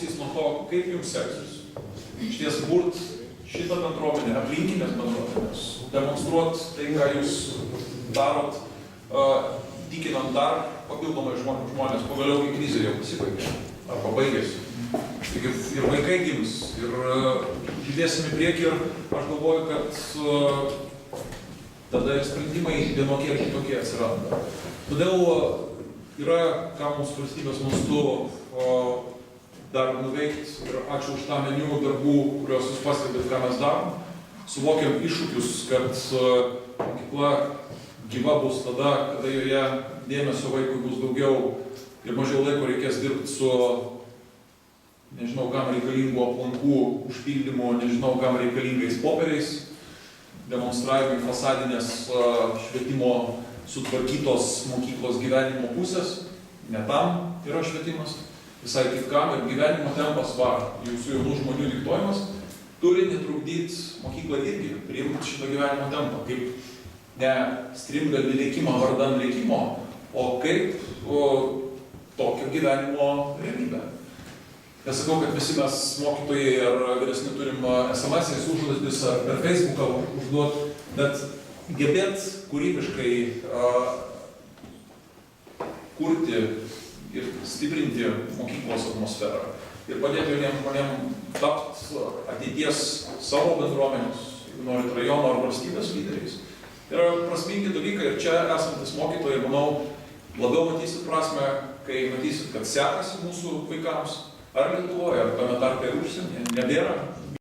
priklausys nuo to, kaip jums seksis. Išties burt šitą bendruomenę, aplinkinės bendruomenės, demonstruot tai, ką jūs darot, tikinant dar papildomai žmonės, pagaliau į krizę jau pasibaigė, arba baigėsi. Ir vaikai gims, ir judėsim į priekį, ir aš galvoju, kad tada ir sprendimai vienokie ir kitokie atsiranda. Todėl yra, ką mūsų valstybės mastu dar nuveikti, ir ačiū už tą meniu darbų, kuriuos jūs pastebėt, ką mes darom. Suvokiam iššūkius, kad mokykla gyva bus tada, kada joje dėmesio vaikui bus daugiau ir mažiau laiko reikės dirbti su, nežinau, kam reikalingų aplankų užpildymu, nežinau, kam reikalingais popieriais, demonstravimai fasadinės švietimo sutvarkytos mokyklos gyvenimo pusės. Ne tam yra švietimas, visai kitkam, ir gyvenimo tempas jūsų jaunų žmonių diktuojamas turi netrukdyti mokyklą irgi priimti šitą gyvenimo tempą, kaip ne strimgalį lėkimą vardan lėkimo, o kaip tokio gyvenimo realybę. Nesakau, kad visi mes mokytojai ar vyresni turim SMS-ais užduotis ar per Facebooką užduot, bet gebėt kūrybiškai kurti ir stiprinti mokyklos atmosferą ir padėti jauniem žmonėm tapti ateities savo bendruomenės, jeigu norit rajono ar valstybės lyderiais. Tai yra prasmingi dalykai, ir čia esantis mokytojai, manau, labiau matysit prasme, kai matysit, kad sekasi mūsų vaikams, ar Lietuvoje, ar tame tarpe ir užsienyje, nebėra